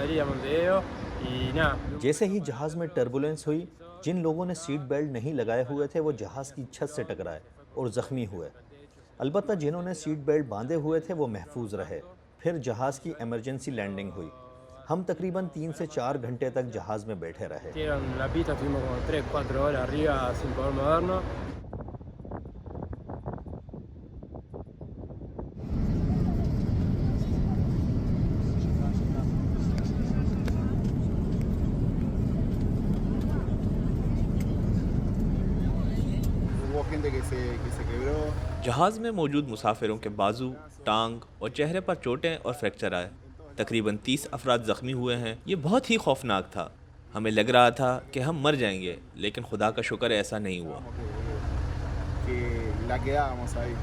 Madrid a Montevideo y nada. जैसे ही जहाज़ में टर्बुलेंस हुई, जिन लोगों ने सीट बेल्ट नहीं लगाए हुए थे वो जहाज़ की छत से टकराए और ज़ख्मी हुए। अलबत्ता जिन्होंने सीट बेल्ट बांधे हुए थे वो महफूज रहे। फिर जहाज़ की इमरजेंसी लैंडिंग हुई। हम तकरीबन 3 से 4 घंटे तक जहाज़ में बैठे रहे। Hicieron la pista, estuvimos como 3 4 horas arriba sin poder movernos. Hubo gente que se quebró. जहाज़ में मौजूद मुसाफिरों के बाजू, टांग और चेहरे पर चोटें और फ्रैक्चर आए। तकरीबन 30 अफराद ज़ख्मी हुए हैं। ये बहुत ही खौफनाक था। हमें लग रहा था कि हम मर जाएंगे, लेकिन खुदा का शुक्र ऐसा नहीं हुआ। Que la quedábamos ahí.